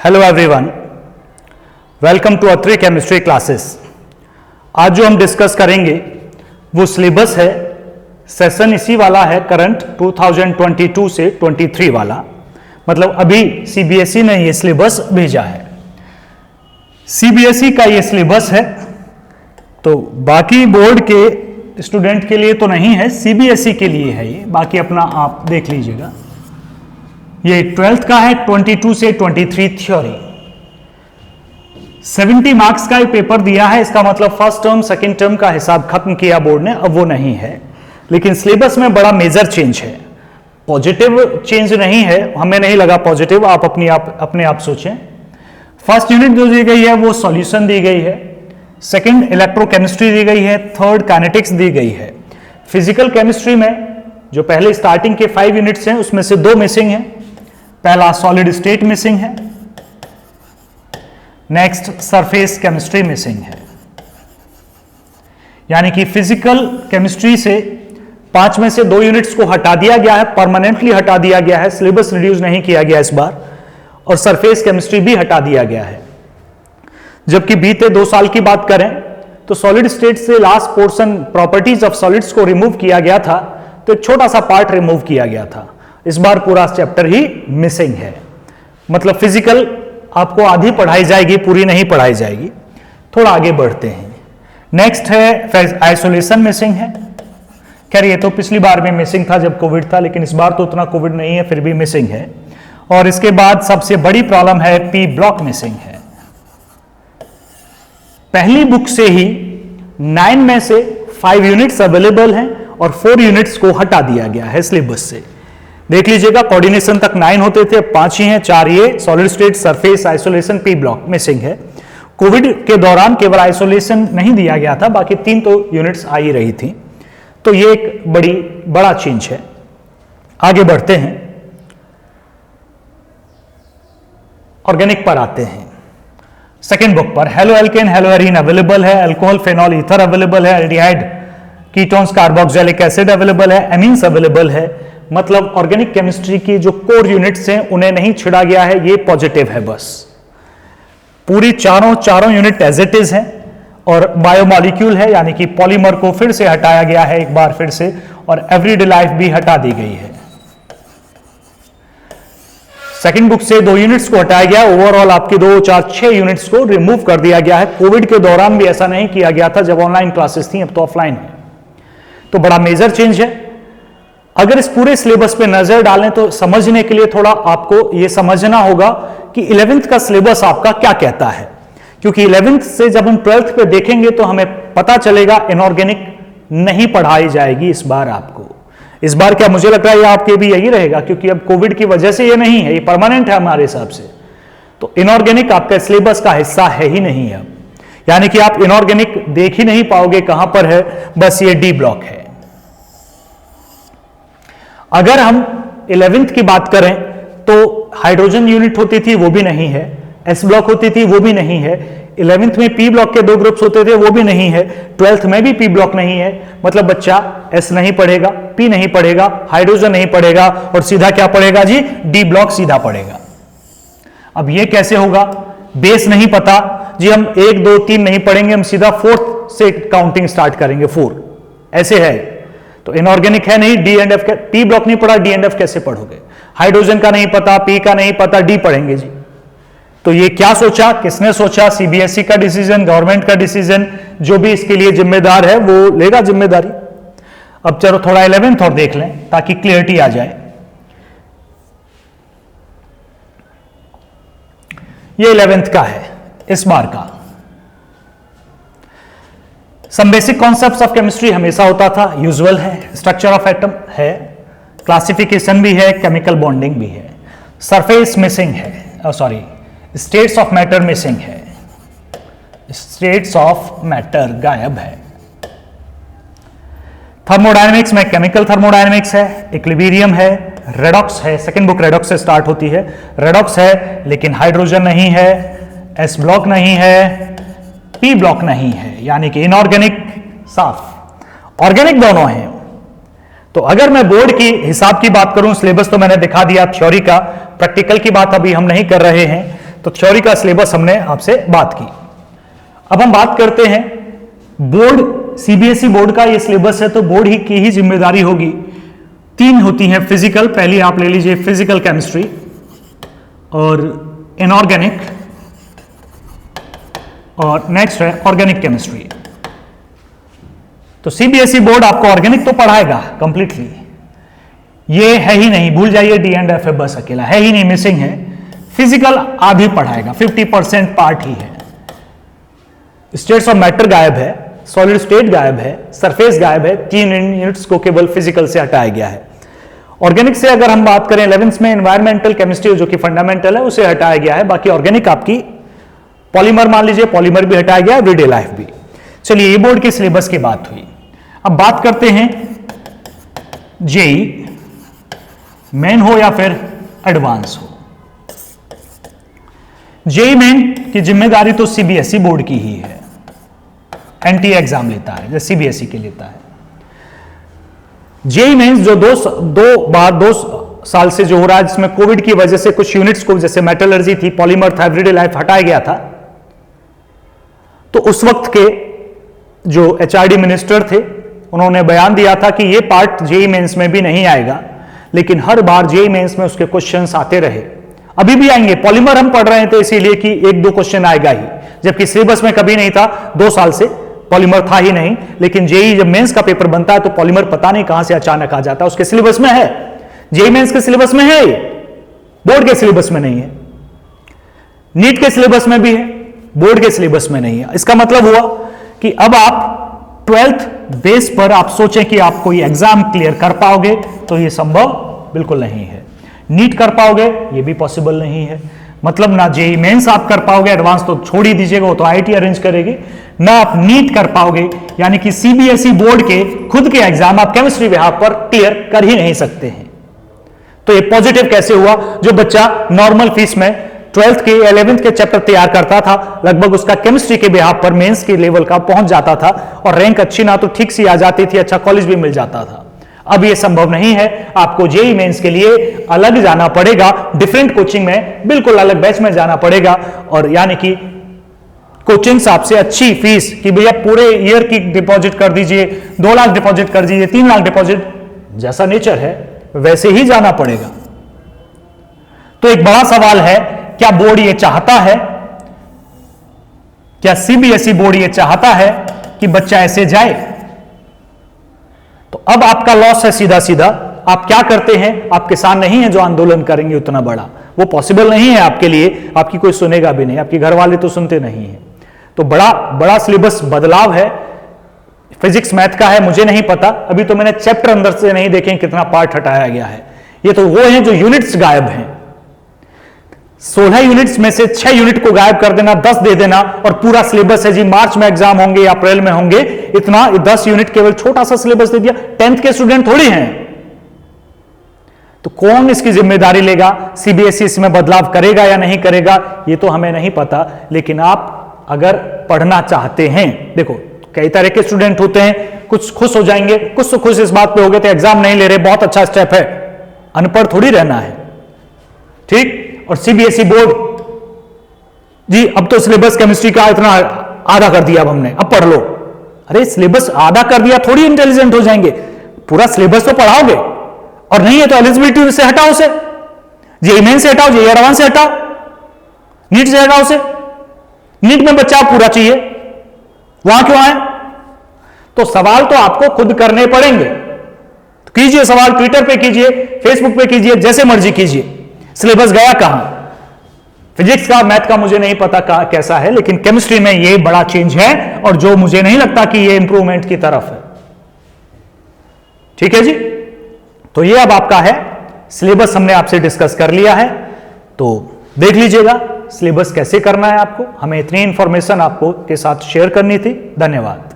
Hello everyone, welcome to Atri chemistry classes. आज जो हम डिस्कस करेंगे वो सिलेबस है, सेशन इसी वाला है करंट 2022 से 23 वाला, मतलब अभी सीबीएसई ने ये सिलेबस भेजा है। सीबीएसई का ये सिलेबस है, तो बाकी बोर्ड के स्टूडेंट के लिए तो नहीं है, सीबीएसई के लिए है ये, बाकी अपना आप देख लीजिएगा। ये 12th का है, 22 से 23 थ्योरी। 70 मार्क्स का पेपर दिया है, इसका मतलब फर्स्ट टर्म सेकंड टर्म का हिसाब खत्म किया बोर्ड ने, अब वो नहीं है। लेकिन सिलेबस में बड़ा मेजर चेंज है, पॉजिटिव चेंज नहीं है, हमें नहीं लगा पॉजिटिव, आप अपने आप सोचें। फर्स्ट यूनिट जो दी गई है वो सॉल्यूशन दी गई है, सेकंड इलेक्ट्रोकेमिस्ट्री दी गई है, थर्ड काइनेटिक्स दी गई है। फिजिकल केमिस्ट्री में जो पहले स्टार्टिंग के 5 यूनिट्स हैं उसमें से 2 मिसिंग है। पहला सॉलिड स्टेट मिसिंग है, नेक्स्ट सरफेस केमिस्ट्री मिसिंग है। यानी कि फिजिकल केमिस्ट्री से 5 में से 2 यूनिट्स को हटा दिया गया है, परमानेंटली हटा दिया गया है, सिलेबस रिड्यूस नहीं किया गया इस बार, और सरफेस केमिस्ट्री भी हटा दिया गया है। जबकि बीते 2 साल की बात करें तो सॉलिड स्टेट से last portion properties of solids को रिमूव किया गया था, तो एक छोटा सा पार्ट रिमूव किया गया था। इस बार पूरा चैप्टर ही मिसिंग है, मतलब फिजिकल आपको आधी पढ़ाई जाएगी, पूरी नहीं पढ़ाई जाएगी। थोड़ा आगे बढ़ते हैं। नेक्स्ट है आइसोलेशन मिसिंग है। खैर ये तो पिछली बार में मिसिंग था जब कोविड था, लेकिन इस बार तो उतना कोविड नहीं है, फिर भी मिसिंग है। और इसके बाद सबसे बड़ी प्रॉब्लम है पी ब्लॉक मिसिंग है। पहली बुक से ही 9 में से 5 यूनिट्स अवेलेबल हैं और 4 यूनिट्स को हटा दिया गया है सिलेबस से। देख लीजिएगा, कोऑर्डिनेशन तक 9 होते थे, अब 5 ही हैं, 4 ये solid state, surface, isolation, P block missing है। कोविड के दौरान केवल आइसोलेशन नहीं दिया गया था, बाकी 3 तो यूनिट्स आ ही रही थी, तो ये एक बड़ा चेंज है। आगे बढ़ते हैं, ऑर्गेनिक पर आते हैं। सेकेंड बुक पर halo alkane, hello arene available है, अल्कोहल, फेनॉल, ईथर अवेलेबल है, aldehyde, ketones, carboxylic acid available है, एमीन्स अवेलेबल है। मतलब ऑर्गेनिक केमिस्ट्री की जो कोर यूनिट्स हैं उन्हें नहीं छिड़ा गया है, ये पॉजिटिव है। बस पूरी चारों यूनिट एज इट इज हैं, और बायोमॉलिक्यूल है, यानी कि पॉलीमर को फिर से हटाया गया है एक बार फिर से, और एवरीडे लाइफ भी हटा दी गई है। सेकंड बुक से 2 यूनिट्स को हटाया गया, ओवरऑल आपकी 2, 4, 6 यूनिट्स को रिमूव कर दिया गया है। कोविड के दौरान भी ऐसा नहीं किया गया था जब ऑनलाइन क्लासेस थी, अब तो ऑफलाइन है, तो बड़ा मेजर चेंज है। अगर इस पूरे सिलेबस पे नजर डालें तो समझने के लिए थोड़ा आपको यह समझना होगा कि 11th का सिलेबस आपका क्या कहता है, क्योंकि 11th से जब हम 12th पे देखेंगे तो हमें पता चलेगा इनऑर्गेनिक नहीं पढ़ाई जाएगी इस बार आपको। इस बार क्या मुझे लगता है ये आपके भी यही रहेगा, क्योंकि अब कोविड की वजह से ये नहीं है, ये परमानेंट है हमारे हिसाब से। तो इनऑर्गेनिक आपका सिलेबस का हिस्सा है ही नहीं अब, यानी कि आप इनऑर्गेनिक देख ही नहीं पाओगे कहां पर है, बस ये डी ब्लॉक है। अगर हम 11th की बात करें तो हाइड्रोजन यूनिट होती थी, वो भी नहीं है, एस ब्लॉक होती थी, वो भी नहीं है। 11th में पी ब्लॉक के 2 ग्रुप्स होते थे, वो भी नहीं है। 12th में भी पी ब्लॉक नहीं है, मतलब बच्चा एस नहीं पढ़ेगा, पी नहीं पढ़ेगा, हाइड्रोजन नहीं पढ़ेगा, और सीधा क्या पढ़ेगा जी, डी ब्लॉक सीधा पढ़ेगा। अब ये कैसे होगा, बेस नहीं पता जी, हम 1, 2, 3 नहीं पढ़ेंगे, हम सीधा 4th से काउंटिंग स्टार्ट करेंगे, 4 ऐसे है। तो इनऑर्गेनिक है नहीं, D and F, P block नहीं पढ़ा, डी एंड एफ कैसे पढ़ोगे? हाइड्रोजन का नहीं पता, पी का नहीं पता, डी पढ़ेंगे जी। तो ये क्या सोचा, किसने सोचा? सीबीएसई का डिसीजन, गवर्नमेंट का डिसीजन, जो भी इसके लिए जिम्मेदार है वो लेगा जिम्मेदारी। अब चलो थोड़ा 11th और देख लें ताकि क्लियरिटी आ जाए। ये 11th का है इस बार का। Some basic concepts of chemistry हमेशा होता था, यूजुअल है, स्ट्रक्चर ऑफ एटम है, क्लासिफिकेशन भी है, केमिकल बॉन्डिंग भी है। सरफेस मिसिंग है, sorry states of matter missing है, स्टेट्स ऑफ मैटर गायब है। थर्मोडायनेमिक्स में केमिकल थर्मोडायनेमिक्स है, इक्विलिब्रियम है, रेडॉक्स है, सेकंड बुक रेडॉक्स से स्टार्ट होती है, रेडॉक्स है, लेकिन हाइड्रोजन नहीं है, एस ब्लॉक नहीं है, पी ब्लॉक नहीं है, यानी कि इनऑर्गेनिक साफ, ऑर्गेनिक दोनों हैं। तो अगर मैं बोर्ड की हिसाब की बात करूं, सिलेबस तो मैंने दिखा दिया थ्योरी का, प्रैक्टिकल की बात अभी हम नहीं कर रहे हैं। तो थ्योरी का सिलेबस हमने आपसे बात की। अब हम बात करते हैं बोर्ड, सीबीएसई बोर्ड का ये सिलेबस है तो बोर्ड ही की ही जिम्मेदारी होगी। 3 होती हैं फिजिकल, पहली आप ले लीजिए फिजिकल केमिस्ट्री और इनऑर्गेनिक, और नेक्स्ट है ऑर्गेनिक केमिस्ट्री। तो सीबीएसई बोर्ड आपको ऑर्गेनिक तो पढ़ाएगा कंप्लीटली, ये है ही नहीं, भूल जाइए डी एंड एफ बस अकेला है ही नहीं, मिसिंग है। फिजिकल आधी पढ़ाएगा, 50% पार्ट ही है। स्टेट्स ऑफ मैटर गायब है, सॉलिड स्टेट गायब है, सरफेस गायब है, 3 यूनिट्स को केवल फिजिकल से हटाया गया है। ऑर्गेनिक से अगर हम बात करें 11th में एनवायरमेंटल केमिस्ट्री जो कि फंडामेंटल है उसे हटाया गया है, बाकी ऑर्गेनिक आपकी पॉलीमर मान लीजिए, पॉलीमर भी हटाया गया, एवरीडे लाइफ भी। चलिए ये बोर्ड के सिलेबस की बात हुई। अब बात करते हैं जेई मेन हो या फिर एडवांस हो। जेई मेन की जिम्मेदारी तो सीबीएसई बोर्ड की ही है, एनटीए एग्जाम लेता है जैसे सीबीएसई के लेता है। जेई मेंस जो दो साल से जो हो रहा है, जिसमें कोविड की वजह से कुछ यूनिट्स को जैसे मेटलर्जी थी, पॉलीमर था, एवरीडे लाइफ हटाया गया था, तो उस वक्त के जो एचआरडी मिनिस्टर थे उन्होंने बयान दिया था कि ये पार्ट जेई मेंस में भी नहीं आएगा, लेकिन हर बार जेई मेंस में उसके क्वेश्चंस आते रहे। अभी भी आएंगे, पॉलीमर हम पढ़ रहे थे इसीलिए कि 1-2 क्वेश्चन आएगा ही, जबकि सिलेबस में कभी नहीं था, 2 साल से पॉलीमर था ही नहीं। लेकिन जेई जब मेंस का पेपर बनता है तो पॉलीमर पता नहीं कहां से अचानक आ जाता है, उसके सिलेबस में है, जेई मेंस के सिलेबस में है, बोर्ड के सिलेबस में नहीं है। नीट के सिलेबस में भी है, बोर्ड के सिलेबस में नहीं है। इसका मतलब हुआ कि अब आप 12th बेस पर आप सोचें कि आप कोई एग्जाम क्लियर कर पाओगे तो यह संभव बिल्कुल नहीं है। नीट कर पाओगे ये भी पॉसिबल नहीं है, मतलब ना जेई मेंस आप कर पाओगे, एडवांस तो छोड़ ही दीजिएगा, वो तो आईआईटी अरेंज करेगी, ना आप नीट कर पाओगे, यानी कि सीबीएसई बोर्ड के खुद के एग्जाम आप केमिस्ट्री विभाग पर क्लियर कर ही नहीं सकते हैं। तो ये पॉजिटिव कैसे हुआ? जो बच्चा नॉर्मल फीस में 12th के 11th के चैप्टर तैयार करता था, लगभग उसका केमिस्ट्री के बिहाफ पर मेंस के लेवल का पहुंच जाता था और रैंक अच्छी ना तो ठीक सी आ जाती थी, अच्छा कॉलेज भी मिल जाता था। अब ये संभव नहीं है, आपको जेई मेंस के लिए अलग जाना पड़ेगा, डिफरेंट कोचिंग में, बिल्कुल अलग बैच में जाना पड़ेगा, और यानी कि कोचिंग आपसे अच्छी फीस कि भैया पूरे ईयर की डिपॉजिट कर दीजिए, 2 लाख डिपॉजिट कर दीजिए, 3 लाख डिपॉजिट, जैसा नेचर है वैसे ही जाना पड़ेगा। तो एक बड़ा सवाल है, क्या बोर्ड ये चाहता है, क्या सीबीएसई बोर्ड ये चाहता है कि बच्चा ऐसे जाए? तो अब आपका लॉस है सीधा सीधा। आप क्या करते हैं? आप किसान नहीं है जो आंदोलन करेंगे उतना बड़ा, वो पॉसिबल नहीं है आपके लिए, आपकी कोई सुनेगा भी नहीं, आपके घर वाले तो सुनते नहीं है। तो बड़ा सिलेबस बदलाव है, फिजिक्स मैथ का है, मुझे नहीं पता, अभी तो मैंने चैप्टर अंदर से नहीं देखे कितना पार्ट हटाया गया है। ये तो वो है जो यूनिट्स गायब हैं, 16 यूनिट्स में से 6 यूनिट को गायब कर देना, 10 दे देना, और पूरा सिलेबस है जी मार्च में एग्जाम होंगे या अप्रैल में होंगे, इतना 10 यूनिट केवल छोटा सा सिलेबस दे दिया। 10th के स्टूडेंट थोड़ी हैं, तो कौन इसकी जिम्मेदारी लेगा? सीबीएसई इसमें बदलाव करेगा या नहीं करेगा ये तो हमें नहीं पता, लेकिन आप अगर पढ़ना चाहते हैं, देखो कई तरह के स्टूडेंट होते हैं, कुछ खुश हो जाएंगे, कुछ तो खुश इस बात पे हो गए थे एग्जाम नहीं ले रहे, बहुत अच्छा स्टेप है, अनपढ़ थोड़ी रहना है, ठीक। और सीबीएसई बोर्ड जी अब तो सिलेबस केमिस्ट्री का इतना आधा कर दिया, अब हमने, अब पढ़ लो। अरे सिलेबस आधा कर दिया थोड़ी इंटेलिजेंट हो जाएंगे, पूरा सिलेबस तो पढ़ाओगे, और नहीं है तो एलिजिबिलिटी से हटाओ, उसे जेईई मेन से हटाओ, जेईई एडवांस से हटाओ, नीट से हटाओ उसे। नीट में बच्चा पूरा चाहिए, वहां क्यों आए? तो सवाल तो आपको खुद करने पड़ेंगे, तो कीजिए सवाल, ट्विटर पे कीजिए, फेसबुक पे कीजिए, जैसे मर्जी कीजिए। सिलेबस गया कहां? फिजिक्स का मैथ का मुझे नहीं पता कैसा है, लेकिन केमिस्ट्री में ये बड़ा चेंज है, और जो मुझे नहीं लगता कि ये इंप्रूवमेंट की तरफ है। ठीक है जी, तो ये अब आपका है सिलेबस, हमने आपसे डिस्कस कर लिया है, तो देख लीजिएगा सिलेबस कैसे करना है आपको। हमें इतनी इंफॉर्मेशन आपको के साथ शेयर करनी थी। धन्यवाद।